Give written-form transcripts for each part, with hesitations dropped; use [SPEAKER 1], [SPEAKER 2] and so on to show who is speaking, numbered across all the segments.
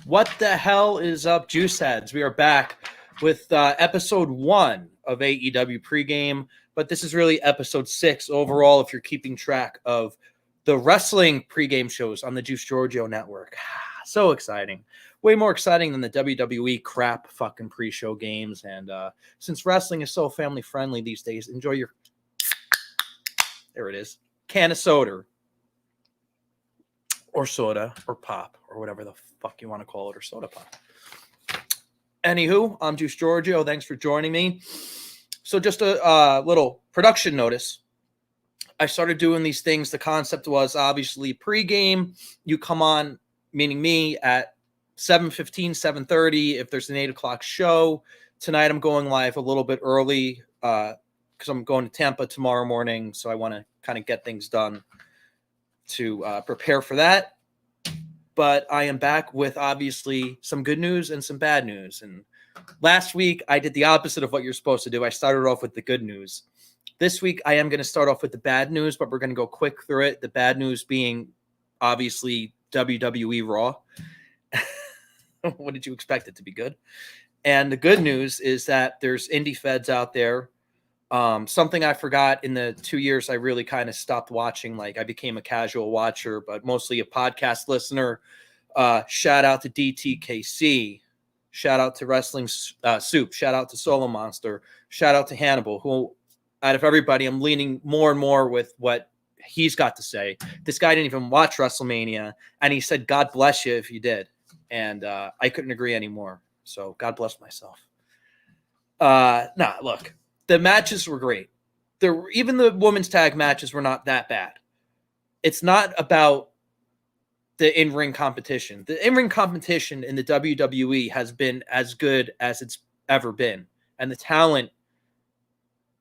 [SPEAKER 1] What the hell is up, Juiceheads? We are back with episode 1 of AEW pregame, but this is really episode 6 overall if you're keeping track of the wrestling pregame shows on the Juice Giorgio network. So exciting. Way more exciting than the WWE crap fucking pre-show games. And since wrestling is so family-friendly these days, enjoy your... There it is. Can of soda. Or soda, or pop, or whatever the fuck you want to call it, or soda pop. Anywho, I'm Juice Giorgio. Thanks for joining me. So just a little production notice. I started doing these things. The concept was obviously pregame. You come on, meaning me, at 7:15, 7:30. If there's an 8 o'clock show. Tonight I'm going live a little bit early because I'm going to Tampa tomorrow morning. So I want to kind of get things done to prepare for that. But I am back with obviously some good news and some bad news. And last week I did the opposite of what you're supposed to do. I started off with the good news. This week I am going to start off with the bad news, but we're going to go quick through it. The bad news being obviously WWE Raw. What did you expect it to be good? And the good news is that there's indie feds out there. Something I forgot in the 2 years I really kind of stopped watching. Like I became a casual watcher, but mostly a podcast listener. Shout out to DTKC. Shout out to Wrestling Soup. Shout out to Solo Monster. Shout out to Hannibal, who out of everybody, I'm leaning more and more with what he's got to say. This guy didn't even watch WrestleMania, and he said, God bless you if you did. And I couldn't agree anymore. So God bless myself. Look. The matches were great. Even the women's tag matches were not that bad. It's not about the in-ring competition. The in-ring competition in the WWE has been as good as it's ever been. And the talent,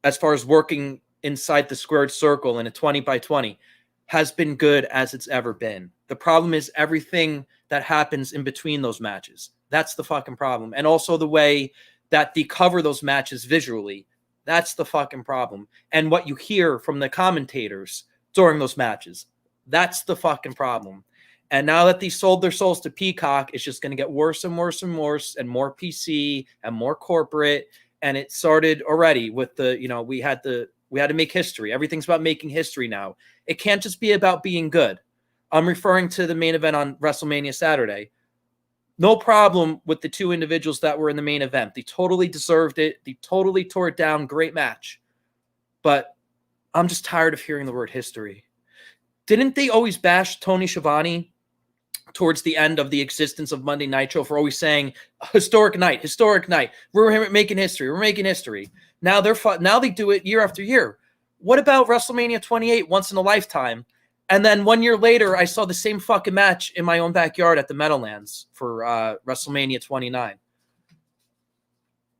[SPEAKER 1] as far as working inside the squared circle in a 20x20, has been good as it's ever been. The problem is everything that happens in between those matches. That's the fucking problem. And also the way that they cover those matches visually. That's the fucking problem. And what you hear from the commentators during those matches, that's the fucking problem. And now that they sold their souls to Peacock, it's just going to get worse and worse and worse and more PC and more corporate. And it started already with the, we had to make history. Everything's about making history now. It can't just be about being good. I'm referring to the main event on WrestleMania Saturday. No problem with the two individuals that were in the main event. They totally deserved it. They totally tore it down. Great match. But I'm just tired of hearing the word history. Didn't they always bash Tony Schiavone towards the end of the existence of Monday Nitro for always saying, historic night. We're making history. Now they do it year after year. What about WrestleMania 28, once in a lifetime? And then 1 year later, I saw the same fucking match in my own backyard at the Meadowlands for WrestleMania 29.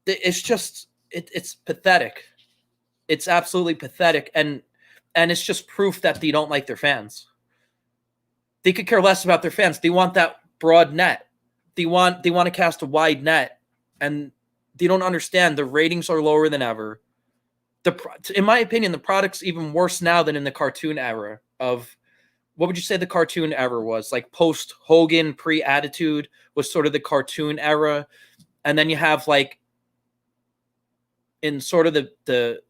[SPEAKER 1] It's just, it's pathetic. It's absolutely pathetic. And it's just proof that they don't like their fans. They could care less about their fans. They want that broad net. They want to cast a wide net. And they don't understand the ratings are lower than ever. In my opinion, the product's even worse now than in the cartoon era of, what would you say the cartoon era was? Like post Hogan, pre-Attitude was sort of the cartoon era. And then you have like in sort of the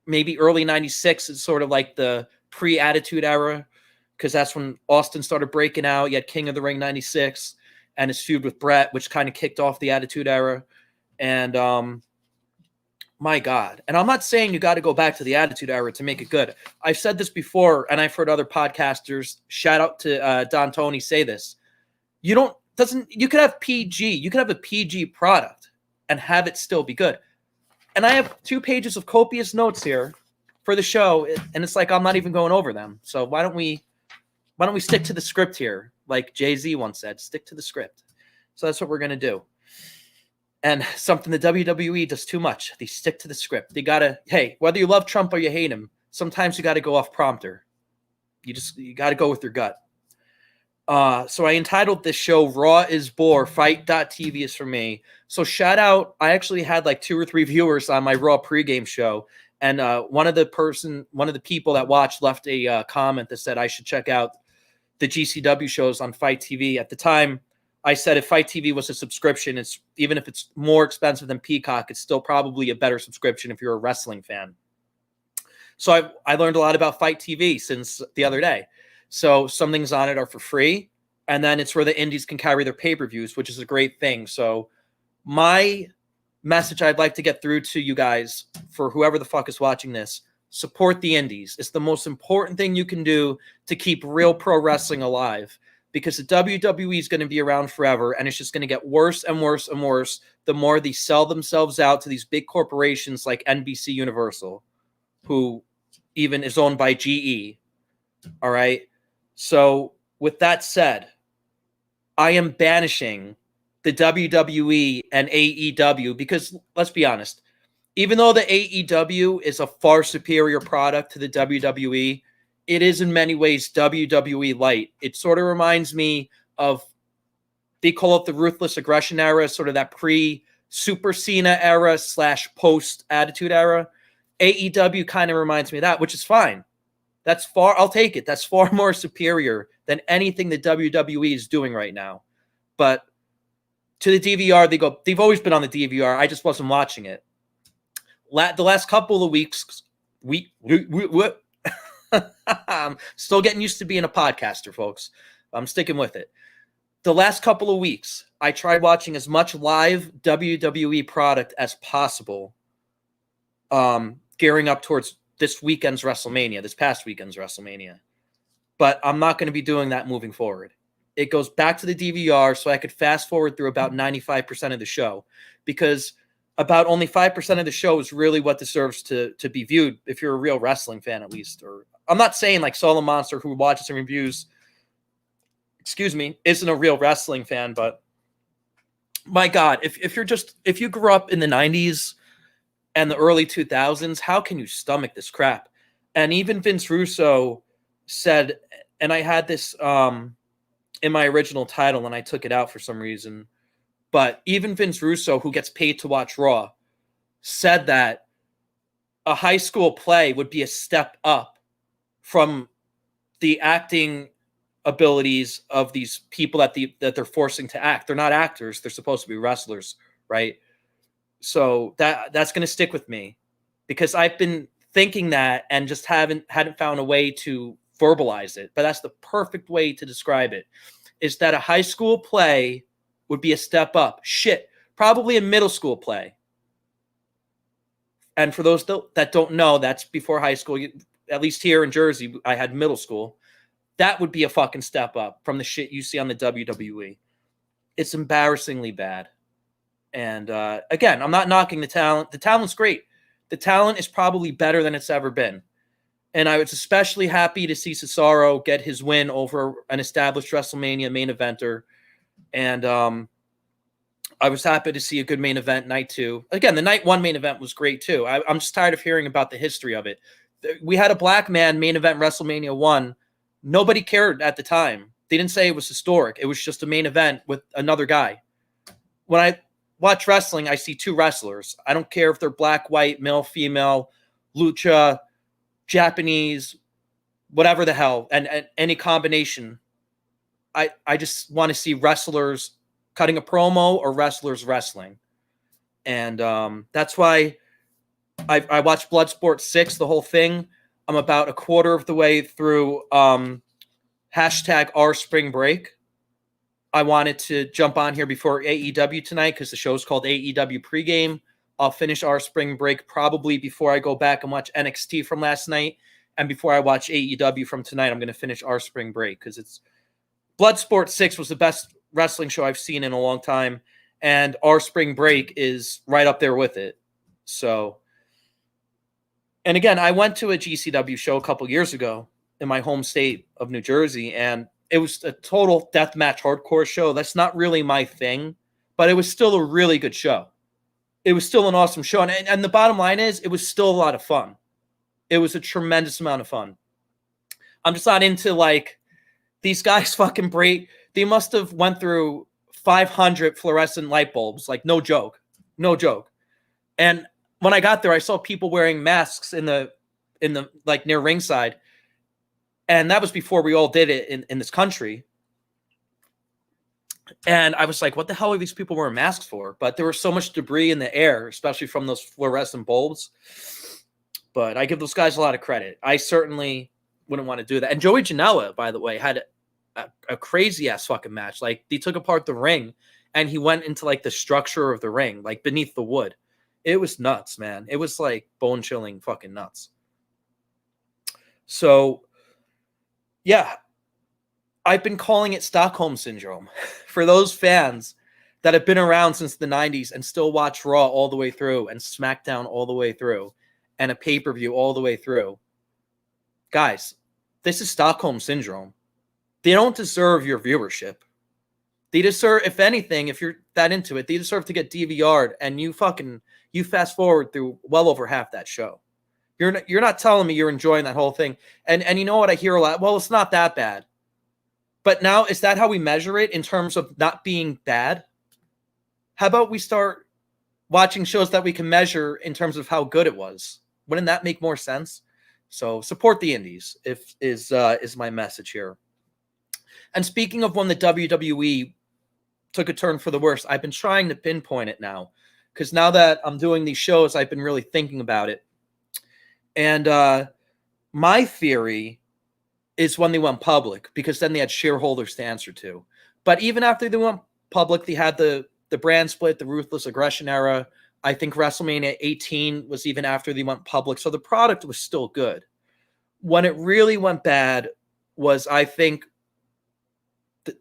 [SPEAKER 1] maybe early 96 is sort of like the pre-Attitude era, because that's when Austin started breaking out. You had King of the Ring 96 and his feud with Brett, which kind of kicked off the Attitude era. And my God. And I'm not saying you got to go back to the Attitude Era to make it good. I've said this before, and I've heard other podcasters, shout out to Don Tony, say this. You could have PG. You could have a PG product and have it still be good. And I have 2 pages of copious notes here for the show, and it's like I'm not even going over them. So why don't we stick to the script here? Like Jay-Z once said, stick to the script. So that's what we're going to do. And something the WWE does too much. They stick to the script. They gotta, hey, whether you love Trump or you hate him, sometimes you got to go off prompter. You got to go with your gut. So I entitled this show Raw is Bore, Fight.tv is for me. So shout out, I actually had like 2 or 3 viewers on my Raw pregame show. And one of the people that watched left a comment that said I should check out the GCW shows on Fight TV. At the time, I said if Fight TV was a subscription, it's even if it's more expensive than Peacock, it's still probably a better subscription if you're a wrestling fan. So I learned a lot about Fight TV since the other day. So some things on it are for free, and then it's where the indies can carry their pay-per-views, which is a great thing. So my message I'd like to get through to you guys, for whoever the fuck is watching this, support the indies. It's the most important thing you can do to keep real pro wrestling alive, because the WWE is going to be around forever, and it's just going to get worse and worse and worse the more they sell themselves out to these big corporations like NBC Universal, who even is owned by GE. All right. So with that said, I am banishing the WWE and AEW because, let's be honest, even though the AEW is a far superior product to the WWE, it is in many ways WWE light. It sort of reminds me of, they call it the Ruthless Aggression era, sort of that pre-Super Cena era / post-Attitude era. AEW kind of reminds me of that, which is fine. I'll take it. That's far more superior than anything the WWE is doing right now. But to the DVR, they've always been on the DVR. I just wasn't watching it. The last couple of weeks, I'm still getting used to being a podcaster, folks. I'm sticking with it. The last couple of weeks, I tried watching as much live WWE product as possible, gearing up towards this past weekend's WrestleMania. But I'm not going to be doing that moving forward. It goes back to the DVR so I could fast forward through about 95% of the show, because about only 5% of the show is really what deserves to be viewed if you're a real wrestling fan, at least. Or I'm not saying like Solo Monster, who watches and reviews, isn't a real wrestling fan, but my God, if you grew up in the 90s and the early 2000s, how can you stomach this crap? And even Vince Russo said, and I had this in my original title and I took it out for some reason, but even Vince Russo, who gets paid to watch Raw, said that a high school play would be a step up from the acting abilities of these people that they're forcing to act. They're not actors. They're supposed to be wrestlers, right? So that's going to stick with me, because I've been thinking that and just hadn't found a way to verbalize it. But that's the perfect way to describe it, is that a high school play would be a step up. Shit, probably a middle school play. And for those that don't know, that's before high school. At least here in Jersey, I had middle school. That would be a fucking step up from the shit you see on the WWE. It's embarrassingly bad. And again, I'm not knocking the talent. The talent's great. The talent is probably better than it's ever been. And I was especially happy to see Cesaro get his win over an established WrestleMania main eventer. And I was happy to see a good main event night 2. Again, the night 1 main event was great too. I'm just tired of hearing about the history of it. We had a black man main event WrestleMania 1. Nobody cared at the time. They didn't say it was historic. It was just a main event with another guy. When I watch wrestling, I see 2 wrestlers. I don't care if they're black, white, male, female, lucha, Japanese, whatever the hell, and any combination. I just want to see wrestlers cutting a promo or wrestlers wrestling. And that's why I watched Bloodsport 6, the whole thing. I'm about a quarter of the way through hashtag our spring break. I wanted to jump on here before AEW tonight because the show's called AEW Pregame. I'll finish our spring break probably before I go back and watch NXT from last night. And before I watch AEW from tonight, I'm going to finish our spring break, because it's Bloodsport 6 was the best wrestling show I've seen in a long time. And our spring break is right up there with it. So, and again, I went to a GCW show a couple years ago in my home state of New Jersey, and it was a total deathmatch hardcore show. That's not really my thing, but it was still a really good show. It was still an awesome show. And the bottom line is, it was still a lot of fun. It was a tremendous amount of fun. I'm just not into, like, these guys fucking Bray. They must have went through 500 fluorescent light bulbs. Like, no joke. No joke. And when I got there, I saw people wearing masks in the like near ringside. And that was before we all did it in this country. And I was like, what the hell are these people wearing masks for? But there was so much debris in the air, especially from those fluorescent bulbs. But I give those guys a lot of credit. I certainly wouldn't want to do that. And Joey Janela, by the way, had a crazy ass fucking match. Like, they took apart the ring and he went into like the structure of the ring, like beneath the wood. It was nuts, man. It was like bone chilling fucking nuts. So, yeah, I've been calling it Stockholm Syndrome. For those fans that have been around since the 90s and still watch Raw all the way through and SmackDown all the way through and a pay-per-view all the way through, guys, this is Stockholm Syndrome. They don't deserve your viewership. They deserve, if anything, if you're that into it, they deserve to get DVR'd, and you fast forward through well over half that show. You're not telling me you're enjoying that whole thing. And you know what I hear a lot? Well, it's not that bad. But now, is that how we measure it in terms of not being bad? How about we start watching shows that we can measure in terms of how good it was? Wouldn't that make more sense? So support the indies is my message here. And speaking of when the WWE took a turn for the worse, I've been trying to pinpoint it now, because now that I'm doing these shows, I've been really thinking about it. And my theory is when they went public, because then they had shareholders to answer to. But even after they went public, they had the brand split, the Ruthless Aggression era. I think WrestleMania 18 was even after they went public. So the product was still good. When it really went bad was, I think,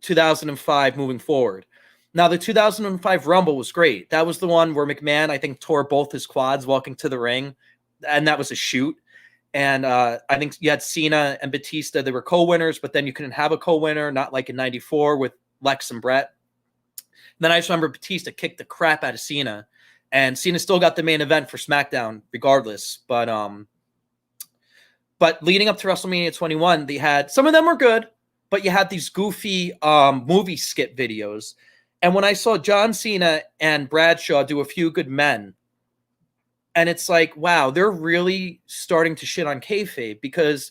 [SPEAKER 1] 2005 moving forward. Now, the 2005 Rumble was great. That was the one where McMahon, I think, tore both his quads walking to the ring. And that was a shoot. And I think you had Cena and Batista. They were co-winners, but then you couldn't have a co-winner, not like in 94 with Lex and Brett. And then I just remember Batista kicked the crap out of Cena. And Cena still got the main event for SmackDown regardless. But leading up to WrestleMania 21, they had, some of them were good, but you had these goofy movie skit videos. And when I saw John Cena and Bradshaw do A Few Good Men, and it's like, wow, they're really starting to shit on kayfabe, because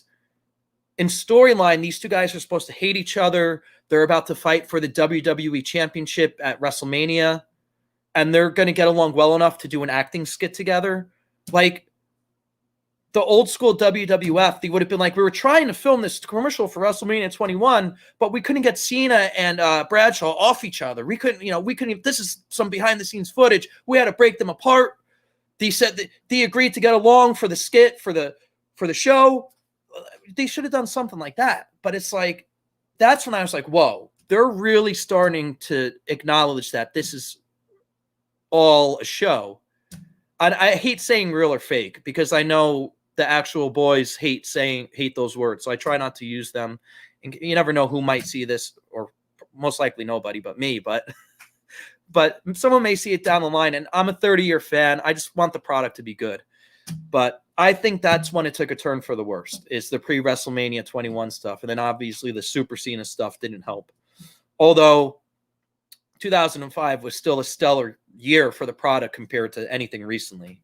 [SPEAKER 1] in storyline, these two guys are supposed to hate each other. They're about to fight for the WWE Championship at WrestleMania, and they're going to get along well enough to do an acting skit together. Like, the old school WWF, they would have been like, we were trying to film this commercial for WrestleMania 21, but we couldn't get Cena and Bradshaw off each other. We couldn't, this is some behind the scenes footage. We had to break them apart. They said that they agreed to get along for the skit, for the show. They should have done something like that. But it's like, that's when I was like, whoa, they're really starting to acknowledge that this is all a show. I hate saying real or fake, because I know the actual boys hate those words. So I try not to use them. And you never know who might see this, or most likely nobody but me. But someone may see it down the line, and I'm a 30-year fan. I just want the product to be good. But I think that's when it took a turn for the worst, is the pre-WrestleMania 21 stuff. And then obviously the Super Cena stuff didn't help. Although 2005 was still a stellar year for the product compared to anything recently.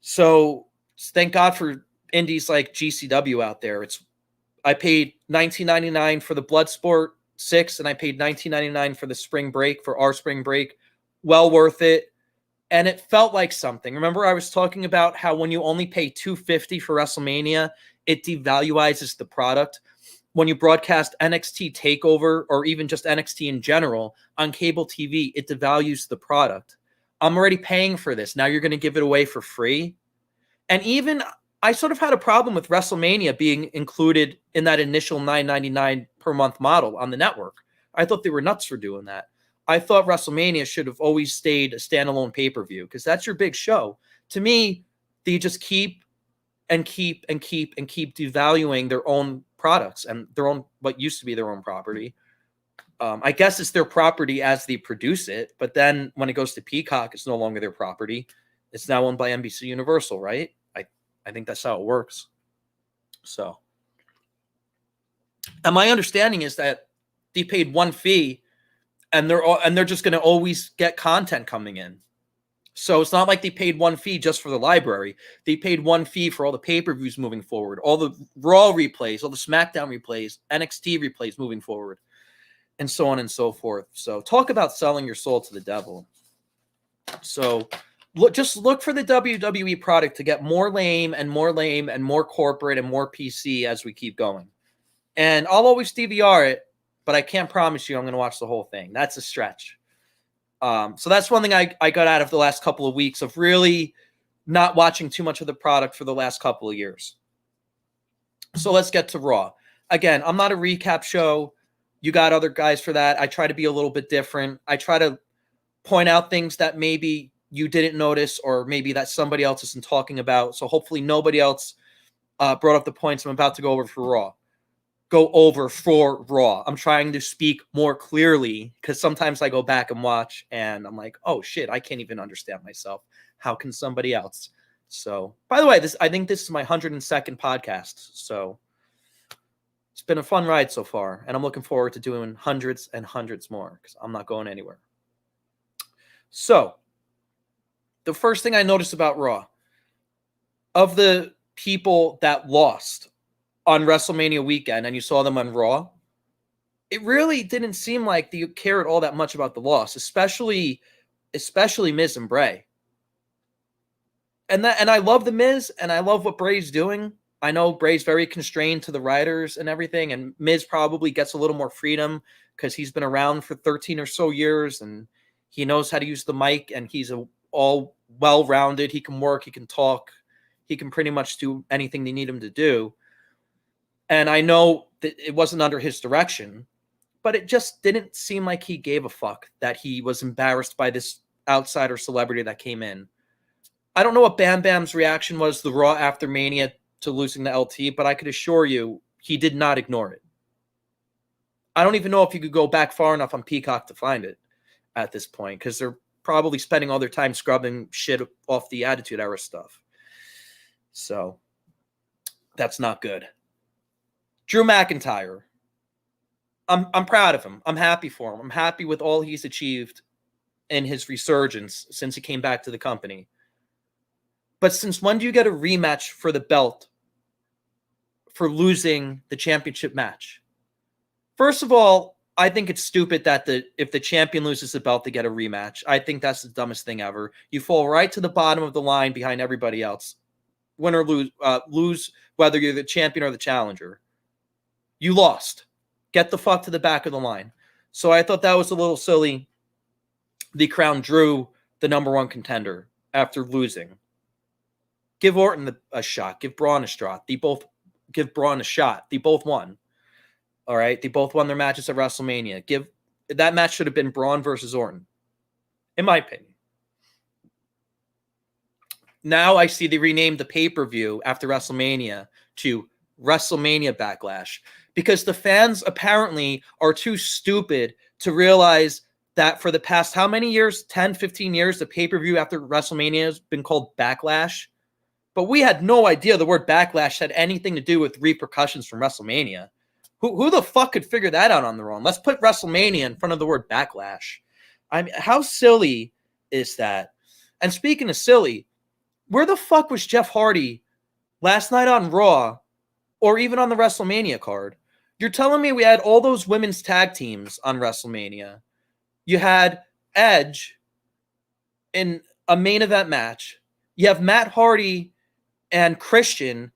[SPEAKER 1] So thank God for indies like GCW out there. I paid $19.99 for the Bloodsport 6, and I paid $19.99 for the spring break, for our spring break. Well worth it. And it felt like something. Remember, I was talking about how when you only pay $250 for WrestleMania, it devaluizes the product. When you broadcast NXT TakeOver, or even just NXT in general on cable TV, it devalues the product. I'm already paying for this. Now you're going to give it away for free? And even I sort of had a problem with WrestleMania being included in that initial $9.99 per month model on the network. I thought they were nuts for doing that. I thought WrestleMania should have always stayed a standalone pay-per-view, because that's your big show. To me, they just keep devaluing their own products and their own, what used to be their own property. I guess it's their property as they produce it, but then when it goes to Peacock, it's no longer their property. It's now owned by NBC Universal, right? I think that's how it works. So, and my understanding is that they paid one fee, and they're just going to always get content coming in. So it's not like they paid one fee just for the library. They paid one fee for all the pay-per-views moving forward, all the Raw replays, all the SmackDown replays, NXT replays moving forward. and so on and so forth. So talk about selling your soul to the devil. So just look for the WWE product to get more lame and more corporate and more PC as we keep going. And I'll always DVR it, but I can't promise you I'm going to watch the whole thing. That's a stretch. So that's one thing I got out of the last couple of weeks of really not watching too much of the product for the last couple of years. So let's get to Raw. Again, I'm not a recap show. You got other guys for that. I try to be a little bit different. I try to point out things that maybe you didn't notice or maybe that somebody else isn't talking about. So hopefully nobody else brought up the points I'm about to go over for Raw. I'm trying to speak more clearly because sometimes I go back and watch and I'm like, oh shit, I can't even understand myself. How can somebody else? So, by the way, I think this is my 102nd podcast. So it's been a fun ride so far. And I'm looking forward to doing hundreds and hundreds more because I'm not going anywhere. So the first thing I noticed about Raw, of the people that lost on WrestleMania weekend and you saw them on Raw, it really didn't seem like you cared all that much about the loss, especially Miz and Bray. And I love the Miz and I love what Bray's doing. I know Bray's very constrained to the writers and everything, and Miz probably gets a little more freedom because he's been around for 13 or so years and he knows how to use the mic and he's all well-rounded. He can work, he can talk, he can pretty much do anything they need him to do. And I know that it wasn't under his direction, but it just didn't seem like he gave a fuck that he was embarrassed by this outsider celebrity that came in. I don't know what Bam Bam's reaction was the Raw after Mania to losing the LT, but I could assure you he did not ignore it. I don't even know if you could go back far enough on Peacock to find it at this point because they're probably spending all their time scrubbing shit off the Attitude Era stuff. So that's not good. Drew McIntyre. I'm proud of him. I'm happy for him. I'm happy with all he's achieved in his resurgence since he came back to the company. But since when do you get a rematch for the belt for losing the championship match? First of all, I think it's stupid that if the champion loses the belt, they get a rematch. I think that's the dumbest thing ever. You fall right to the bottom of the line behind everybody else. Win or lose whether you're the champion or the challenger. You lost. Get the fuck to the back of the line. So I thought that was a little silly. They crowned Drew the number one contender after losing. Give Orton a shot. Give Braun a shot. Give Braun a shot. They both won. All right? They both won their matches at WrestleMania. That match should have been Braun versus Orton, in my opinion. Now I see they renamed the pay-per-view after WrestleMania to WrestleMania Backlash because the fans apparently are too stupid to realize that for the past how many years, 10, 15 years, the pay-per-view after WrestleMania has been called Backlash. But we had no idea the word backlash had anything to do with repercussions from WrestleMania. Who the fuck could figure that out on their own? Let's put WrestleMania in front of the word backlash. I mean, how silly is that? And speaking of silly, where the fuck was Jeff Hardy last night on Raw or even on the WrestleMania card? You're telling me we had all those women's tag teams on WrestleMania. You had Edge in a main event match. You have Matt Hardy and Christian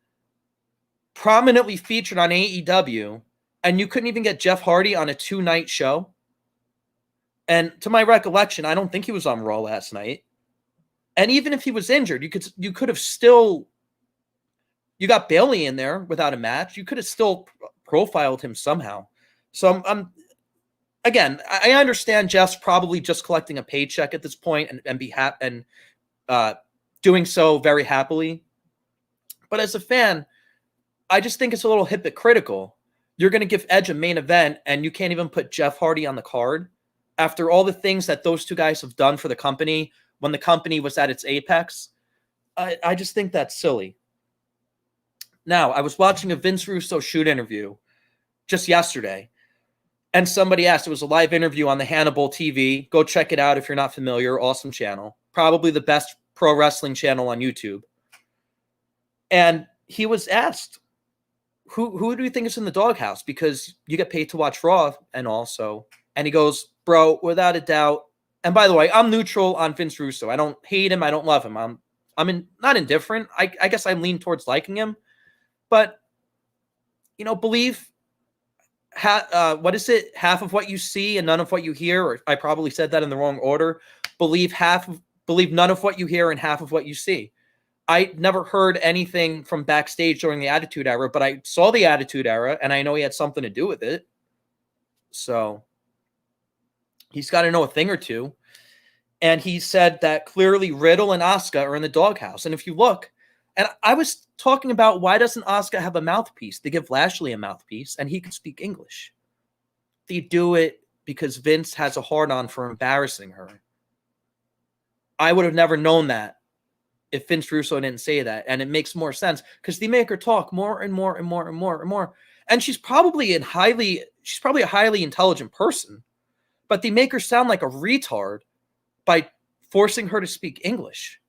[SPEAKER 1] prominently featured on AEW, and you couldn't even get Jeff Hardy on a 2-night show. And to my recollection, I don't think he was on Raw last night. And even if he was injured, you could have still, you got Bayley in there without a match. You could have still profiled him somehow. So I'm again, I understand Jeff's probably just collecting a paycheck at this point and be happy and doing so very happily. But as a fan, I just think it's a little hypocritical. You're going to give Edge a main event and you can't even put Jeff Hardy on the card after all the things that those two guys have done for the company when the company was at its apex. I just think that's silly. Now, I was watching a Vince Russo shoot interview just yesterday, and somebody asked, it was a live interview on the Hannibal TV. Go check it out if you're not familiar. Awesome channel. Probably the best pro wrestling channel on YouTube. And he was asked, who do you think is in the doghouse? Because you get paid to watch Raw and also. And he goes, bro, without a doubt. And by the way, I'm neutral on Vince Russo. I don't hate him. I don't love him. Not indifferent. I guess I lean towards liking him. But, believe, what is it? Half of what you see and none of what you hear. Or I probably said that in the wrong order. Believe none of what you hear and half of what you see. I never heard anything from backstage during the Attitude Era, but I saw the Attitude Era, and I know he had something to do with it. So he's got to know a thing or two. And he said that clearly Riddle and Asuka are in the doghouse. And if you look, and I was talking about why doesn't Asuka have a mouthpiece? They give Lashley a mouthpiece, and he can speak English. They do it because Vince has a hard-on for embarrassing her. I would have never known that if Vince Russo didn't say that. And it makes more sense because they make her talk more and more and more and more and more. And she's probably a highly intelligent person, but they make her sound like a retard by forcing her to speak English.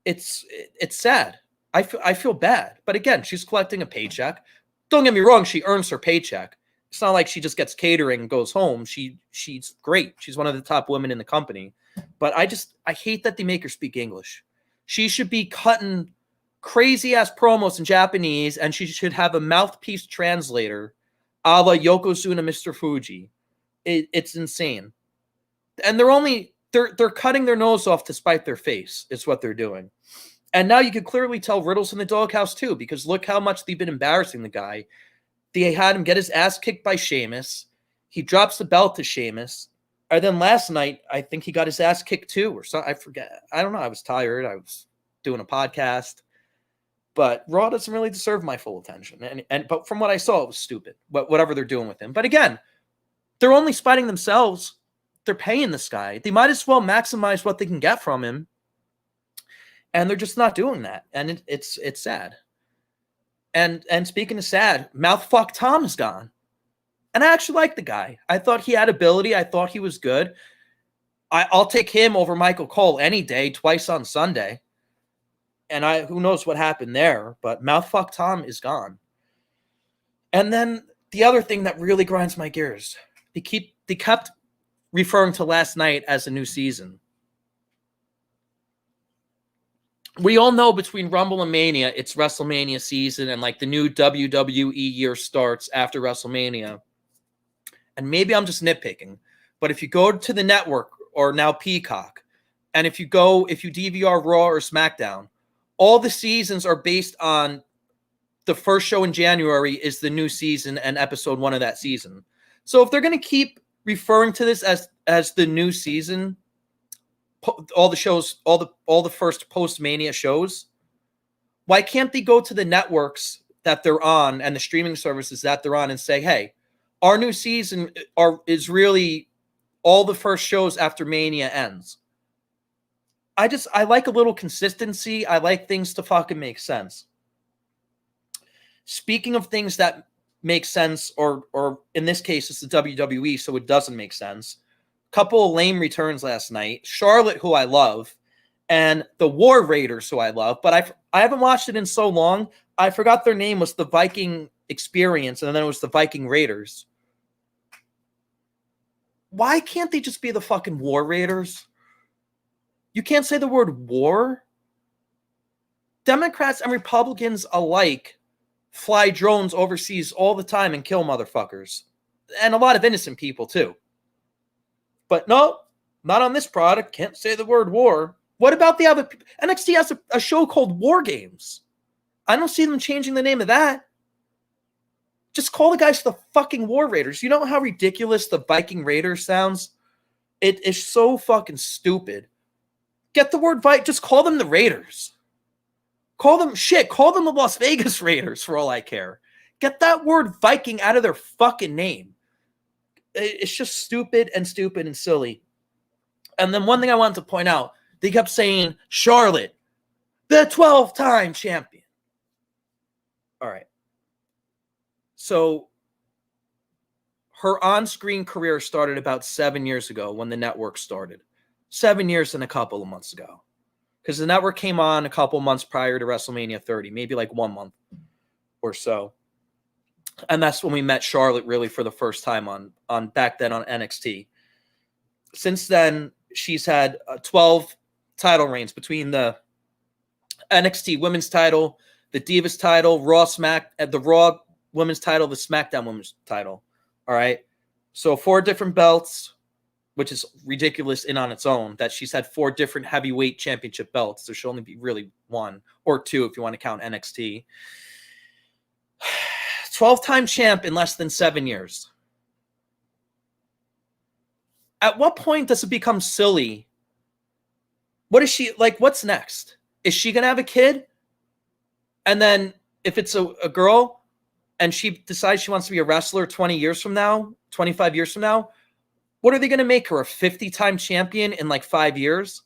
[SPEAKER 1] It's sad. I feel bad. But again, she's collecting a paycheck. Don't get me wrong, she earns her paycheck. It's not like she just gets catering and goes home. She's great. She's one of the top women in the company. But I hate that they make her speak English. She should be cutting crazy-ass promos in Japanese, and she should have a mouthpiece translator a la Yokozuna Mr. Fuji. It's insane. And they're cutting their nose off to spite their face, is what they're doing. And now you can clearly tell Riddle's in the doghouse, too, because look how much they've been embarrassing the guy. They had him get his ass kicked by Sheamus. He drops the belt to Sheamus. And then last night, I think he got his ass kicked too, or something. I forget. I don't know. I was tired. I was doing a podcast. But Raw doesn't really deserve my full attention. But from what I saw, it was stupid. Whatever they're doing with him. But again, they're only spiting themselves. They're paying this guy. They might as well maximize what they can get from him. And they're just not doing that. And it's sad. And speaking of sad, Mouthfuck Tom is gone. And I actually like the guy. I thought he had ability. I thought he was good. I'll take him over Michael Cole any day, twice on Sunday. And who knows what happened there, but Mouthfuck Tom is gone. And then the other thing that really grinds my gears, they kept referring to last night as a new season. We all know between Rumble and Mania, it's WrestleMania season, and like the new WWE year starts after WrestleMania. And maybe I'm just nitpicking, but if you go to the network or now Peacock, and if you DVR Raw or SmackDown, all the seasons are based on the first show in January is the new season and episode 1 of that season. So if they're going to keep referring to this as the new season, all the shows, all the first post-Mania shows, why can't they go to the networks that they're on and the streaming services that they're on and say, hey, our new season is really all the first shows after Mania ends. I like a little consistency. I like things to fucking make sense. Speaking of things that make sense, or in this case, it's the WWE, so it doesn't make sense. Couple of lame returns last night. Charlotte, who I love, and the War Raiders, who I love, but I haven't watched it in so long. I forgot their name was the Viking Experience, and then it was the Viking Raiders. Why can't they just be the fucking War Raiders? You can't say the word war. Democrats and Republicans alike fly drones overseas all the time and kill motherfuckers. And a lot of innocent people, too. But no, not on this product. Can't say the word war. What about the other? NXT has a show called War Games. I don't see them changing the name of that. Just call the guys the fucking War Raiders. You know how ridiculous the Viking Raiders sounds? It is so fucking stupid. Get the word Viking. Just call them the Raiders. Call them the Las Vegas Raiders for all I care. Get that word Viking out of their fucking name. It's just stupid and silly. And then one thing I wanted to point out, they kept saying, Charlotte, the 12-time champion. All right. So her on-screen career started about 7 years ago when the network started. 7 years and a couple of months ago. Because the network came on a couple months prior to WrestleMania 30, maybe like 1 month or so. And that's when we met Charlotte really for the first time on back then on NXT. Since then, she's had 12 title reigns between the NXT Women's title, the Divas title, the Raw Women's title, the SmackDown Women's title. All right. So 4 different belts, which is ridiculous in on its own, that she's had 4 different heavyweight championship belts. There should only be really 1 or 2 if you want to count NXT. 12-time champ in less than 7 years. At what point does it become silly? What is she like? What's next? Is she going to have a kid? And then if it's a girl and she decides she wants to be a wrestler 20 years from now, 25 years from now, what are they going to make her, a 50-time champion in like 5 years?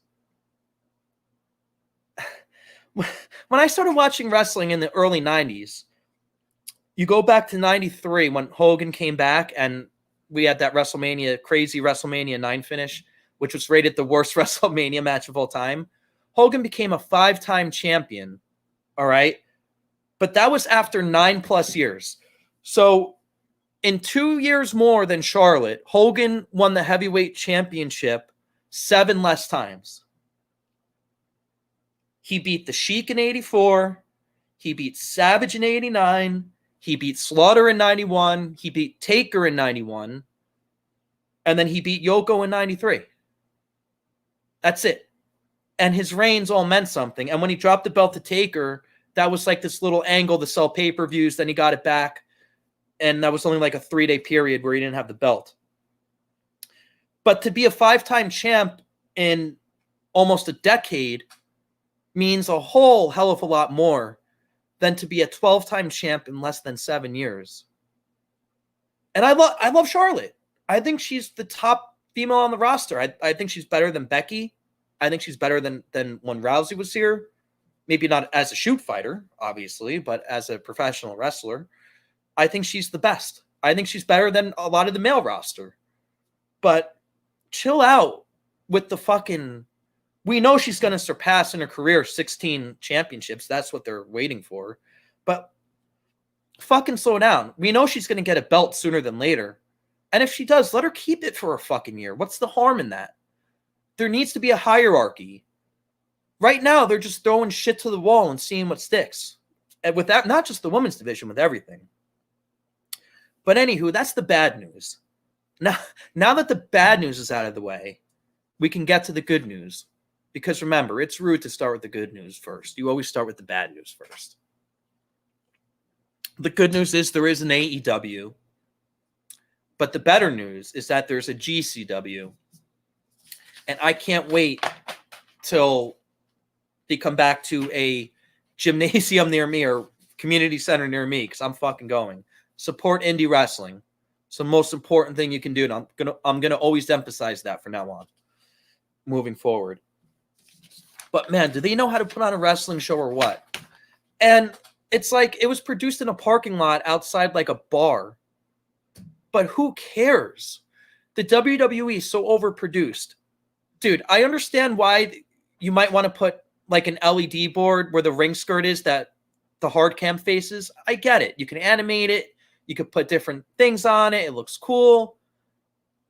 [SPEAKER 1] When I started watching wrestling in the early 90s, you go back to 93 when Hogan came back and we had that crazy WrestleMania 9 finish, which was rated the worst WrestleMania match of all time. Hogan became a 5-time champion, all right? But that was after 9+ years. So in 2 years more than Charlotte, Hogan won the heavyweight championship 7 less times. He beat the Shiek in 84. He beat Savage in 89. He beat Slaughter in 91. He beat Taker in 91. And then he beat Yoko in 93. That's it. And his reigns all meant something. And when he dropped the belt to Taker, that was like this little angle to sell pay-per-views. Then he got it back. And that was only like a 3-day period where he didn't have the belt. But to be a 5-time champ in almost a decade means a whole hell of a lot more than to be a 12-time champ in less than 7 years. And I love Charlotte. I think she's the top female on the roster. I think she's better than Becky. I think she's better than when Rousey was here. Maybe not as a shoot fighter, obviously, but as a professional wrestler. I think she's the best. I think she's better than a lot of the male roster. But chill out with the fucking... We know she's going to surpass in her career 16 championships. That's what they're waiting for. But fucking slow down. We know she's going to get a belt sooner than later. And if she does, let her keep it for a fucking year. What's the harm in that? There needs to be a hierarchy. Right now, they're just throwing shit to the wall and seeing what sticks. And with that, not just the women's division, with everything. But anywho, that's the bad news. Now that the bad news is out of the way, we can get to the good news. Because remember, it's rude to start with the good news first. You always start with the bad news first. The good news is there is an AEW. But the better news is that there's a GCW. And I can't wait till they come back to a gymnasium near me or community center near me, because I'm fucking going. Support indie wrestling. It's the most important thing you can do. And I'm gonna always emphasize that from now on. Moving forward. But man, do they know how to put on a wrestling show or what? And it's like it was produced in a parking lot outside like a bar. But who cares? The WWE is so overproduced. Dude, I understand why you might want to put like an LED board where the ring skirt is that the hard cam faces. I get it. You can animate it. You could put different things on it. It looks cool.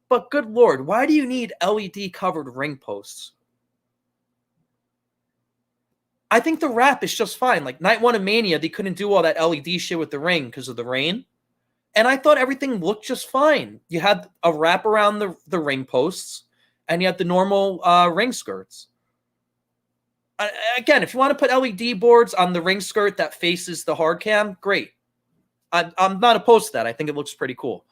[SPEAKER 1] But good Lord, why do you need LED covered ring posts? I think the wrap is just fine. Like night 1 of Mania, they couldn't do all that LED shit with the ring because of the rain. And I thought everything looked just fine. You had a wrap around the ring posts, and you had the normal ring skirts. Again, if you want to put LED boards on the ring skirt that faces the hard cam, great. I'm not opposed to that. I think it looks pretty cool.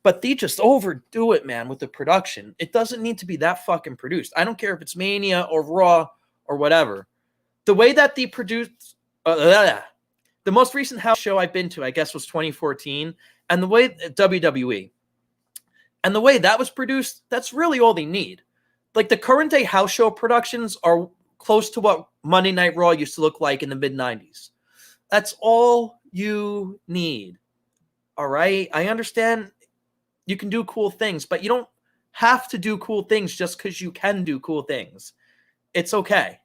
[SPEAKER 1] But they just overdo it, man, with the production. It doesn't need to be that fucking produced. I don't care if it's Mania or Raw or whatever. The way that they produced... the most recent house show I've been to, I guess, was 2014. And the way WWE. And the way that was produced, that's really all they need. Like the current day house show productions are close to what Monday Night Raw used to look like in the mid-90s. That's all you need. All right? I understand you can do cool things, but you don't have to do cool things just because you can do cool things. It's okay.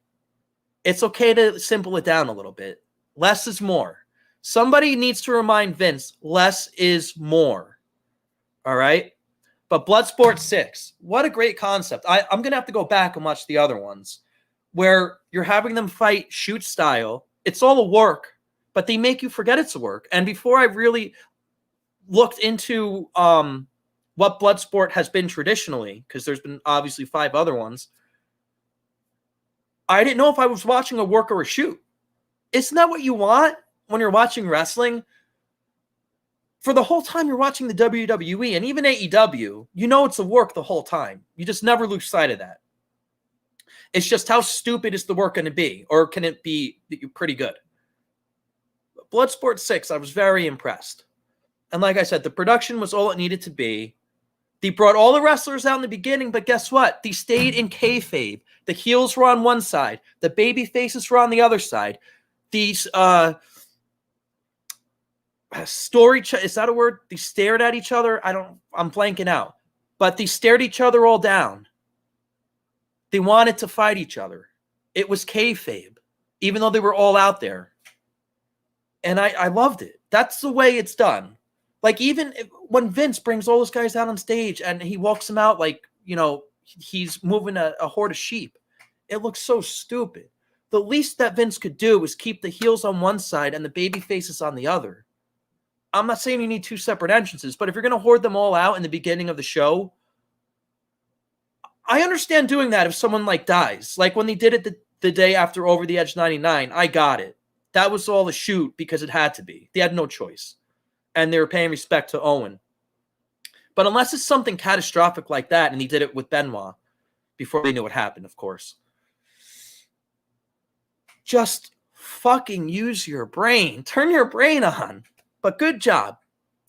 [SPEAKER 1] It's okay to simple it down a little bit. Less is more. Somebody needs to remind Vince, less is more. All right? But Bloodsport 6, what a great concept. I'm going to have to go back and watch the other ones where you're having them fight shoot style. It's all a work, but they make you forget it's a work. And before I really looked into what Bloodsport has been traditionally, because there's been obviously 5 other ones, I didn't know if I was watching a work or a shoot. Isn't that what you want when you're watching wrestling? For the whole time you're watching the WWE and even AEW, you know it's a work the whole time. You just never lose sight of that. It's just how stupid is the work going to be? Or can it be pretty good? Bloodsport 6, I was very impressed. And like I said, the production was all it needed to be. They brought all the wrestlers out in the beginning, but guess what? They stayed in kayfabe. The heels were on one side. The baby faces were on the other side. These story, is that a word? They stared at each other. I'm blanking out. But they stared each other all down. They wanted to fight each other. It was kayfabe, even though they were all out there. And I loved it. That's the way it's done. Like, even when Vince brings all those guys out on stage and he walks them out like, you know, he's moving a horde of sheep. It looks so stupid. The least that Vince could do was keep the heels on one side and the baby faces on the other. I'm not saying you need 2 separate entrances, but if you're going to hoard them all out in the beginning of the show, I understand doing that if someone like dies. Like when they did it the day after Over the Edge 99, I got it. That was all a shoot because it had to be. They had no choice. And they were paying respect to Owen. But unless it's something catastrophic like that, and he did it with Benoit before they knew what happened, of course. Just fucking use your brain. Turn your brain on. But good job,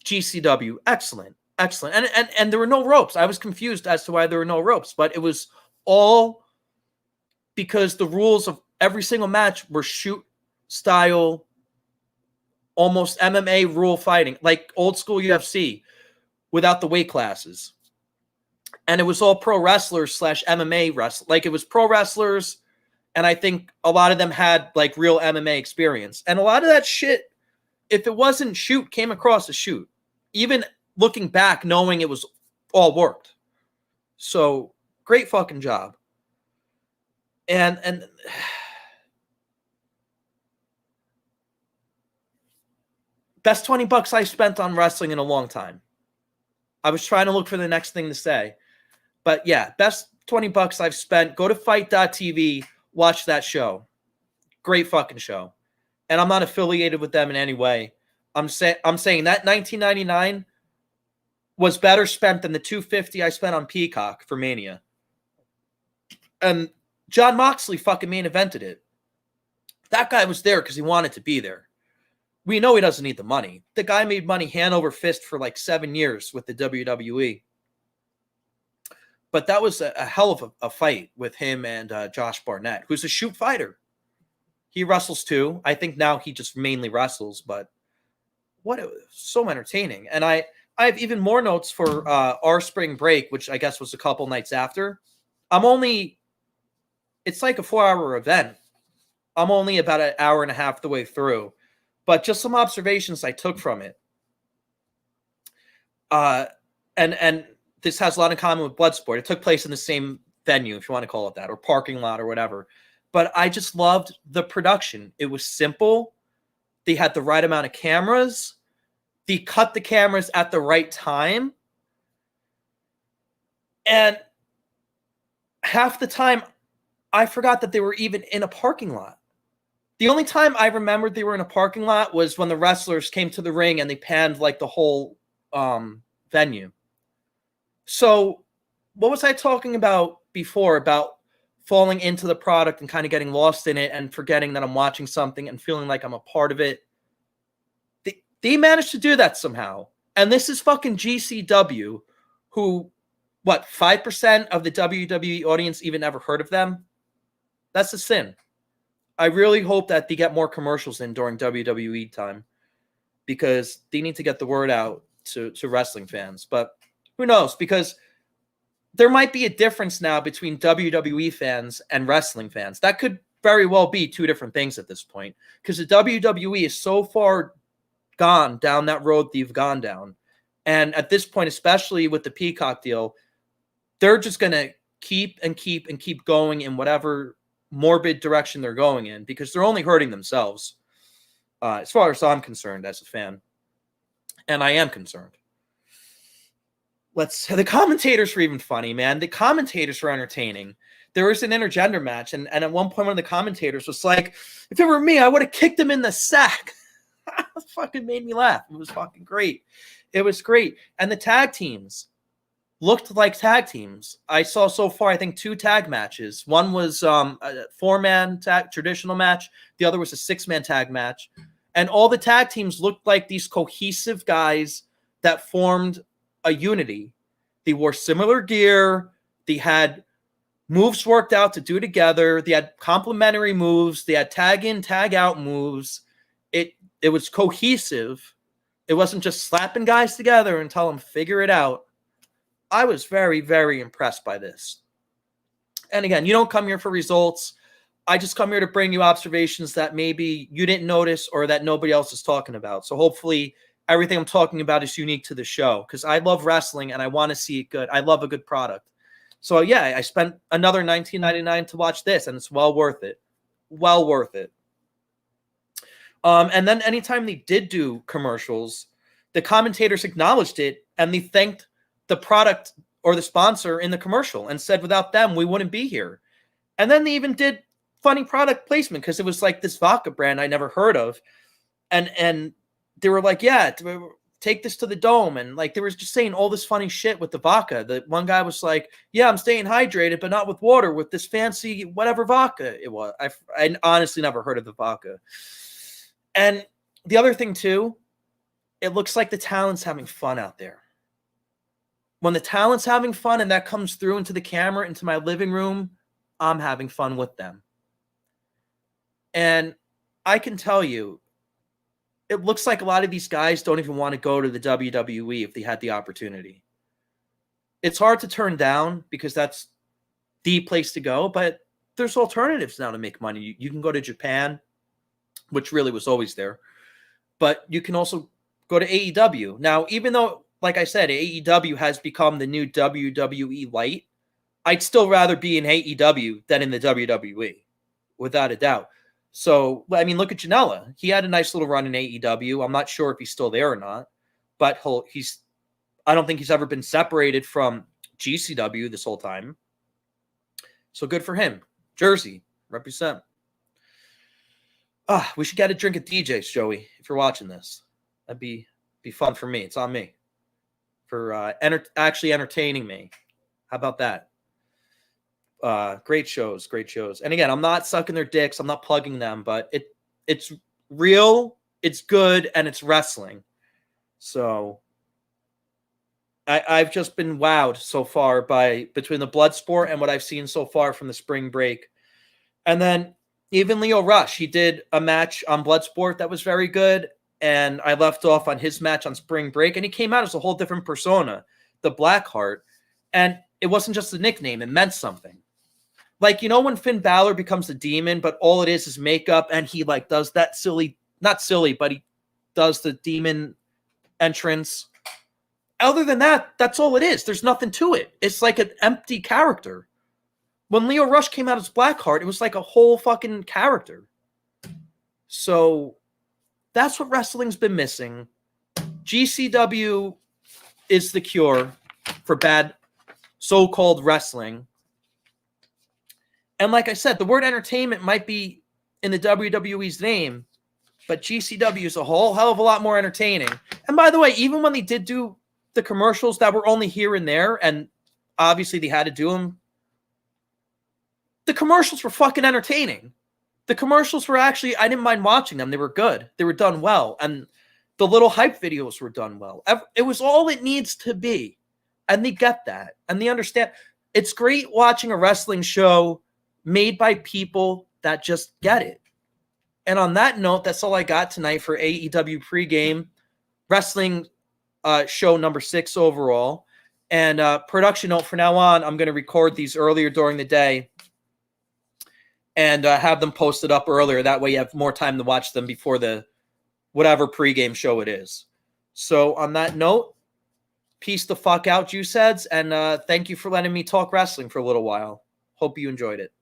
[SPEAKER 1] GCW. Excellent. Excellent. And there were no ropes. I was confused as to why there were no ropes, but it was all because the rules of every single match were shoot style, almost MMA rule fighting, like old school UFC without the weight classes. And it was all pro wrestlers / MMA wrestlers. Like it was pro wrestlers, and I think a lot of them had like real MMA experience. And a lot of that shit, if it wasn't shoot, came across as shoot. Even looking back, knowing it was all worked. So, great fucking job. And best $20 I've spent on wrestling in a long time. I was trying to look for the next thing to say. But yeah, best $20 I've spent. Go to fight.tv, watch that show. Great fucking show. And I'm not affiliated with them in any way. I'm saying that $19.99 was better spent than the $250 I spent on Peacock for Mania. And John Moxley fucking main evented it. That guy was there because he wanted to be there. We know he doesn't need the money. The guy made money hand over fist for like 7 years with the WWE. But that was a hell of a fight with him and Josh Barnett, who's a shoot fighter. He wrestles too. I think now he just mainly wrestles, but so entertaining. And I have even more notes for our spring break, which I guess was a couple nights after. It's like a 4-hour event. I'm only about an hour and a half the way through, but just some observations I took from it. And this has a lot in common with Bloodsport. It took place in the same venue, if you want to call it that, or parking lot or whatever. But I just loved the production. It was simple. They had the right amount of cameras. They cut the cameras at the right time. And half the time, I forgot that they were even in a parking lot. The only time I remembered they were in a parking lot was when the wrestlers came to the ring and they panned like the whole venue. So what was I talking about before about falling into the product and kind of getting lost in it and forgetting that I'm watching something and feeling like I'm a part of it? They managed to do that somehow. And this is fucking GCW, who, 5% of the WWE audience even ever heard of them? That's a sin. I really hope that they get more commercials in during WWE time because they need to get the word out to wrestling fans. But who knows? Because there might be a difference now between WWE fans and wrestling fans. That could very well be 2 different things at this point because the WWE is so far gone down that road that you've gone down. And at this point, especially with the Peacock deal, they're just going to keep going in whatever morbid direction they're going in, because they're only hurting themselves, as far as I'm concerned as a fan. And I am concerned. The commentators were even funny, man. The commentators were entertaining. There was an intergender match, and at one point, one of the commentators was like, if it were me, I would have kicked him in the sack. It fucking made me laugh. It was fucking great. It was great. And the tag teams looked like tag teams. I saw so far, I think, 2 tag matches. One was a 4-man tag traditional match. The other was a 6-man tag match. And all the tag teams looked like these cohesive guys that formed a unity. They wore similar gear. They had moves worked out to do together. They had complementary moves. They had tag in, tag out moves. It was cohesive. It wasn't just slapping guys together and tell them figure it out. I was very, very impressed by this. And again, you don't come here for results. I just come here to bring you observations that maybe you didn't notice or that nobody else is talking about. So hopefully everything I'm talking about is unique to the show, because I love wrestling and I want to see it good. I love a good product. So yeah, I spent another $19.99 to watch this, and it's well worth it. Well worth it. And then anytime they did do commercials, the commentators acknowledged it and they thanked the product or the sponsor in the commercial and said, without them, we wouldn't be here. And then they even did funny product placement, because it was like this vodka brand I never heard of. And they were like, yeah, take this to the Dome. And like, they were just saying all this funny shit with the vodka. The one guy was like, yeah, I'm staying hydrated, but not with water, with this fancy whatever vodka it was. I honestly never heard of the vodka. And the other thing too, it looks like the talent's having fun out there. When the talent's having fun and that comes through into the camera, into my living room, I'm having fun with them. And I can tell you, it looks like a lot of these guys don't even want to go to the WWE if they had the opportunity. It's hard to turn down because that's the place to go, but there's alternatives now to make money. You can go to Japan, which really was always there, but you can also go to AEW. Now, even though, like I said, AEW has become the new WWE light, I'd still rather be in AEW than in the WWE, without a doubt. So, I mean, look at Janela. He had a nice little run in AEW. I'm not sure if he's still there or not, but I don't think he's ever been separated from GCW this whole time. So good for him. Jersey, represent. We should get a drink at DJ's, Joey, if you're watching this. That'd be fun for me. It's on me. For actually entertaining me. How about that? Great shows. And again, I'm not sucking their dicks. I'm not plugging them, but it's real, it's good, and it's wrestling. So I've just been wowed so far between the Bloodsport and what I've seen so far from the spring break. And then even Lio Rush, he did a match on Bloodsport that was very good, and I left off on his match on spring break, and he came out as a whole different persona, the Blackheart, and it wasn't just a nickname, it meant something. Like, you know when Finn Balor becomes the demon, but all it is makeup, and he like does that not silly, but he does the demon entrance. Other than that, that's all it is. There's nothing to it. It's like an empty character. When Lio Rush came out as Blackheart, it was like a whole fucking character. So that's what wrestling's been missing. GCW is the cure for bad so-called wrestling. And like I said, the word entertainment might be in the WWE's name, but GCW is a whole hell of a lot more entertaining. And by the way, even when they did do the commercials that were only here and there, and obviously they had to do them, the commercials were fucking entertaining. The commercials were actually, I didn't mind watching them. They were good. They were done well. And the little hype videos were done well. It was all it needs to be. And they get that. And they understand. It's great watching a wrestling show made by people that just get it. And on that note, that's all I got tonight for AEW pregame wrestling show number 6 overall. And production note, for now on, I'm going to record these earlier during the day and have them posted up earlier. That way you have more time to watch them before the whatever pregame show it is. So on that note, peace the fuck out, Juiceheads, and thank you for letting me talk wrestling for a little while. Hope you enjoyed it.